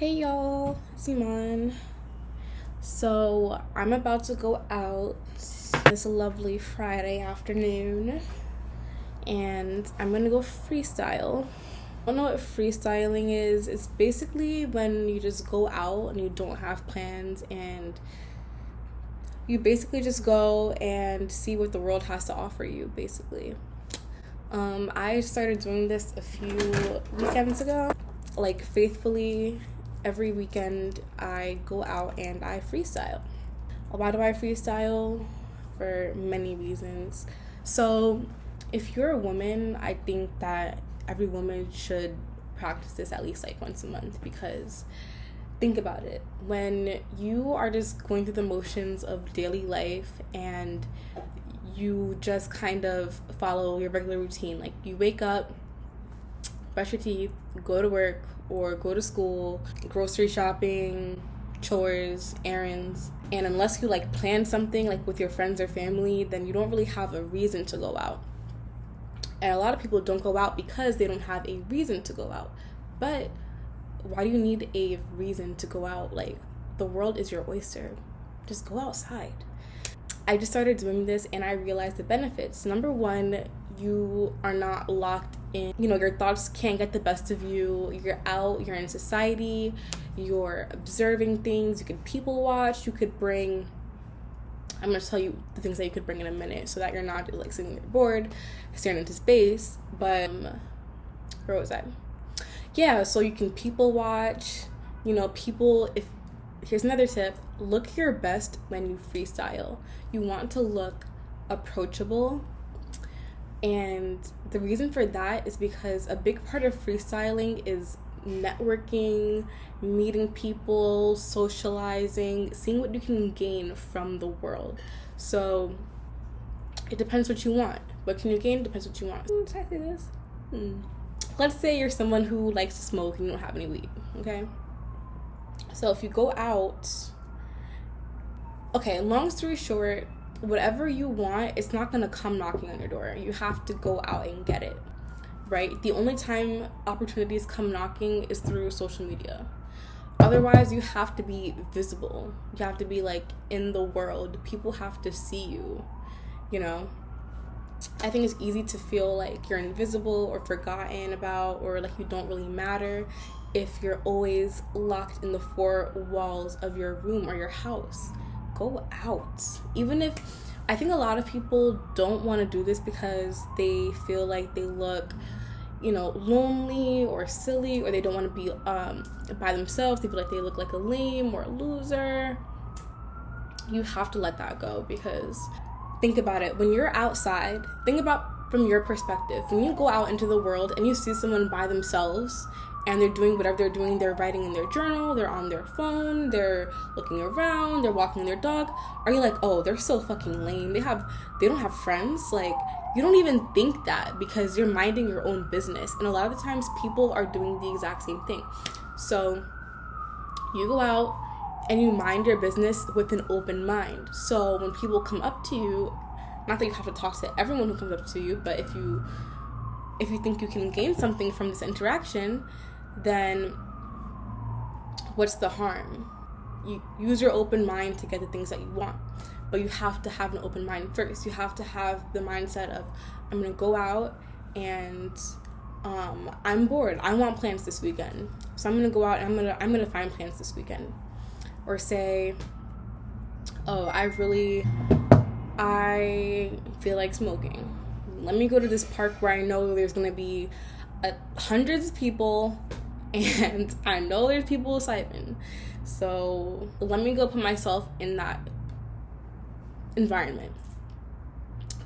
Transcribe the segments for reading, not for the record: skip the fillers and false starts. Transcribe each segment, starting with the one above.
Hey y'all, Simon. So I'm about to go out this lovely Friday afternoon and I'm gonna go freestyle. I don't know what freestyling is. It's basically when you just go out and you don't have plans and you basically just go and see what the world has to offer you, basically. I started doing this a few weekends ago, like faithfully. Every weekend I go out and I freestyle. Why do I freestyle? For many reasons. So if you're a woman, I think that every woman should practice this at least like once a month, because think about it. When you are just going through the motions of daily life and you just kind of follow your regular routine, like you wake up, brush your teeth, go to work or go to school, grocery shopping, chores, errands, and unless you like plan something like with your friends or family, then you don't really have a reason to go out. And a lot of people don't go out because they don't have a reason to go out. But why do you need a reason to go out? Like, the world is your oyster. Just go outside. I just started doing this and I realized the benefits. Number one, you are not locked in. Your thoughts can't get the best of you. You're out, you're in society, you're observing things. You could people watch. You could bring, I'm going to tell you the things that you could bring in a minute so that you're not like sitting there bored, staring into space. But where was I? Yeah, so you can people watch, if here's another tip: look your best when you freestyle. You want to look approachable. And the reason for that is because a big part of freestyling is networking, meeting people, socializing, seeing what you can gain from the world. So it depends what you want. What can you gain? Depends what you want. Did I say this? Let's say you're someone who likes to smoke and you don't have any weed, okay? So if you go out, okay, long story short, whatever you want, it's not gonna come knocking on your door. You have to go out and get it, right? The only time opportunities come knocking is through social media. Otherwise, you have to be visible. You have to be like in the world. People have to see you, I think it's easy to feel like you're invisible or forgotten about, or like you don't really matter if you're always locked in the four walls of your room or your house. Go out. Even if, I think a lot of people don't want to do this because they feel like they look, lonely or silly, or they don't want to be by themselves. They feel like they look like a lame or a loser. You have to let that go, because think about it. When you're outside, think about from your perspective. When you go out into the world and you see someone by themselves and they're doing whatever they're doing, they're writing in their journal, they're on their phone, they're looking around, they're walking their dog, are you like, oh, they're so fucking lame, they don't have friends? Like, you don't even think that, because you're minding your own business. And a lot of the times people are doing the exact same thing. So you go out and you mind your business with an open mind. So when people come up to you, not that you have to talk to everyone who comes up to you, but if you think you can gain something from this interaction, then what's the harm? You use your open mind to get the things that you want, but you have to have an open mind first. You have to have the mindset of, I'm gonna go out and I'm bored. I want plans this weekend, so I'm gonna go out and I'm gonna find plans this weekend. Or say, oh, I feel like smoking. Let me go to this park where I know there's gonna be hundreds of people, and I know there's people siping. So let me go put myself in that environment.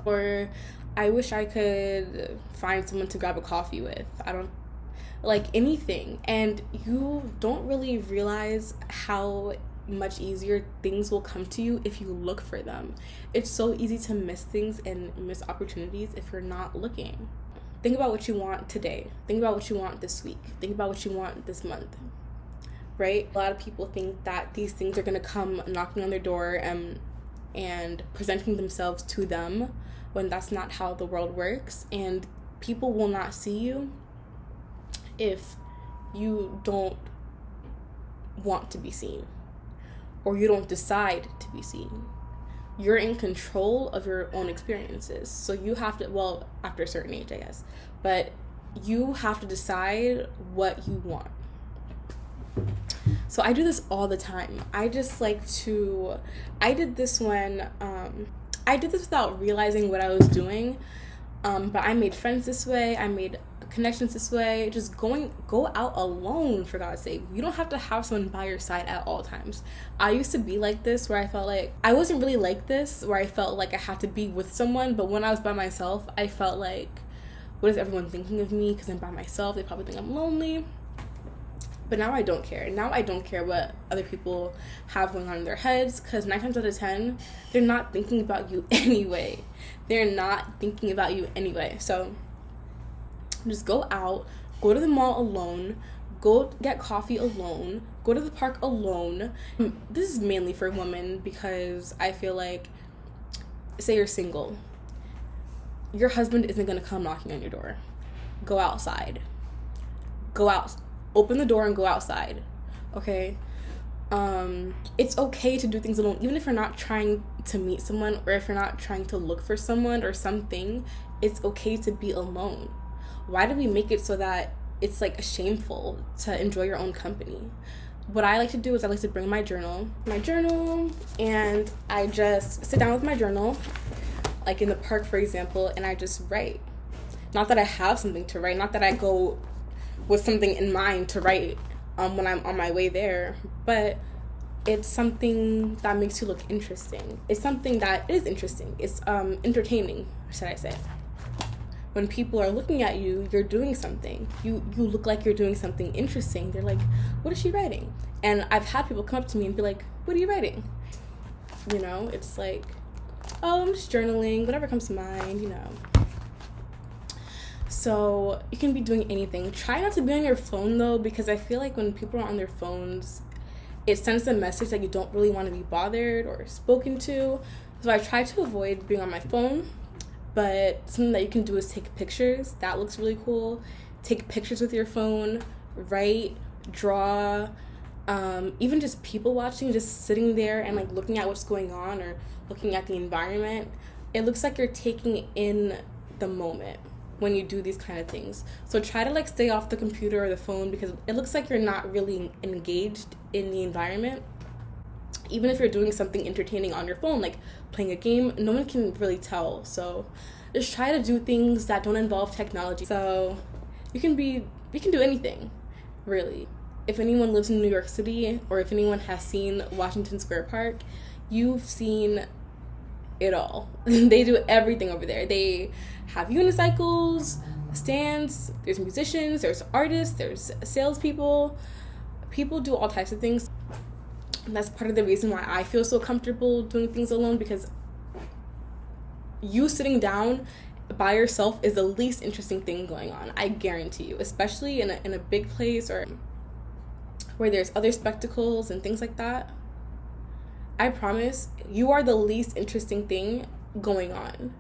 Or I wish I could find someone to grab a coffee with. I don't like anything. And you don't really realize how much easier things will come to you if you look for them. It's so easy to miss things and miss opportunities if you're not looking. Think about what you want today. Think about what you want this week. Think about what you want this month, right? A lot of people think that these things are going to come knocking on their door and presenting themselves to them, when that's not how the world works. And people will not see you if you don't want to be seen, or you don't decide to be seen. You're in control of your own experiences. So you have to, well, after a certain age, I guess, but you have to decide what you want. So I do this all the time. I did this when, I did this without realizing what I was doing, but I made friends this way, I made connections this way. Just go out alone, for God's sake. You don't have to have someone by your side at all times. I used to be like this, where I felt like I wasn't really like this, where I felt like I had to be with someone, but when I was by myself, I felt like, what is everyone thinking of me because I'm by myself? They probably think I'm lonely. But now I don't care. Now I don't care what other people have going on in their heads, because 9 times out of 10, they're not thinking about you anyway. So just go out, go to the mall alone, go get coffee alone, go to the park alone. This is mainly for women, because I feel like, say you're single, your husband isn't going to come knocking on your door. Go outside. Go out. Open the door and go outside. Okay? It's okay to do things alone, even if you're not trying to meet someone, or if you're not trying to look for someone or something. It's okay to be alone. Why do we make it so that it's like shameful to enjoy your own company? What I like to do is I like to bring my journal, and I just sit down with my journal, like in the park, for example, and I just write. Not that I have something to write, not that I go with something in mind to write when I'm on my way there, but it's something that makes you look interesting. It's something that is interesting. It's entertaining, should I say. When people are looking at you, you're doing something. You look like you're doing something interesting. They're like, what is she writing? And I've had people come up to me and be like, what are you writing? You know, it's like, oh, I'm just journaling, whatever comes to mind, you know. So you can be doing anything. Try not to be on your phone, though, because I feel like when people are on their phones, it sends a message that you don't really want to be bothered or spoken to. So I try to avoid being on my phone, but something that you can do is take pictures. That looks really cool. Take pictures with your phone, write, draw, even just people watching, just sitting there and like looking at what's going on or looking at the environment. It looks like you're taking in the moment when you do these kind of things. So try to like stay off the computer or the phone, because it looks like you're not really engaged in the environment. Even if you're doing something entertaining on your phone, like playing a game, no one can really tell. So just try to do things that don't involve technology. So you can do anything, really. If anyone lives in New York City, or if anyone has seen Washington Square Park, you've seen it all. They do everything over there. They have unicycles, stands, there's musicians, there's artists, there's salespeople. People do all types of things. And that's part of the reason why I feel so comfortable doing things alone, because you sitting down by yourself is the least interesting thing going on. I guarantee you, especially in a big place or where there's other spectacles and things like that. I promise you are the least interesting thing going on.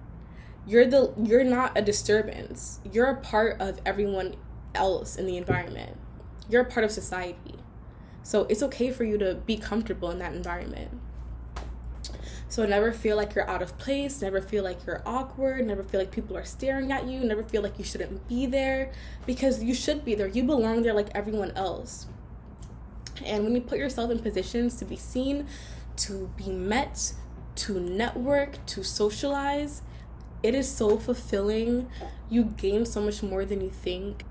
You're not a disturbance. You're a part of everyone else in the environment. You're a part of society. So it's okay for you to be comfortable in that environment. So never feel like you're out of place, never feel like you're awkward, never feel like people are staring at you, never feel like you shouldn't be there, because you should be there. You belong there like everyone else. And when you put yourself in positions to be seen, to be met, to network, to socialize, it is so fulfilling. You gain so much more than you think.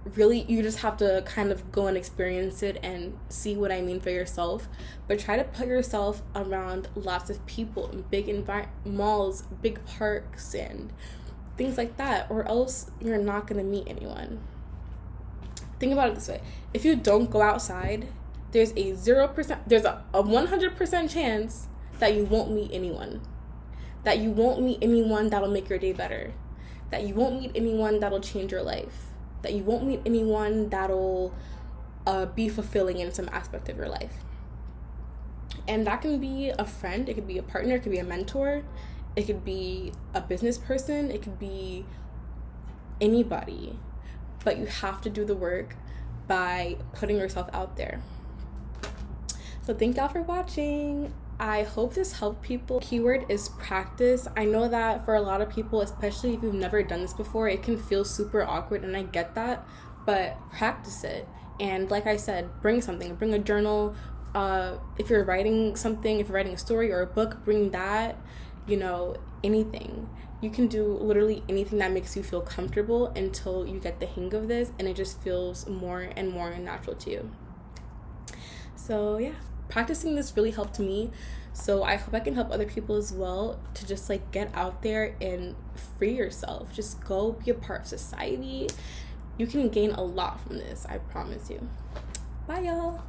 Really, you just have to kind of go and experience it and see what I mean for yourself. But try to put yourself around lots of people in big malls, big parks, and things like that, or else you're not going to meet anyone. Think about it this way. If you don't go outside, there's a 100% chance that you won't meet anyone. That you won't meet anyone that'll make your day better. That you won't meet anyone that'll change your life. That you won't meet anyone that'll be fulfilling in some aspect of your life. And that can be a friend, it could be a partner, it could be a mentor, it could be a business person, it could be anybody. But you have to do the work by putting yourself out there. So thank y'all for watching. I hope this helped people. Keyword is practice. I know that for a lot of people, especially if you've never done this before, it can feel super awkward, and I get that, but practice it. And like I said, bring something. Bring a journal. If you're writing something, if you're writing a story or a book, bring that. Anything. You can do literally anything that makes you feel comfortable until you get the hang of this, and it just feels more and more natural to you. So yeah, practicing this really helped me. So I hope I can help other people as well to just like get out there and free yourself. Just go be a part of society. You can gain a lot from this, I promise you. Bye, y'all.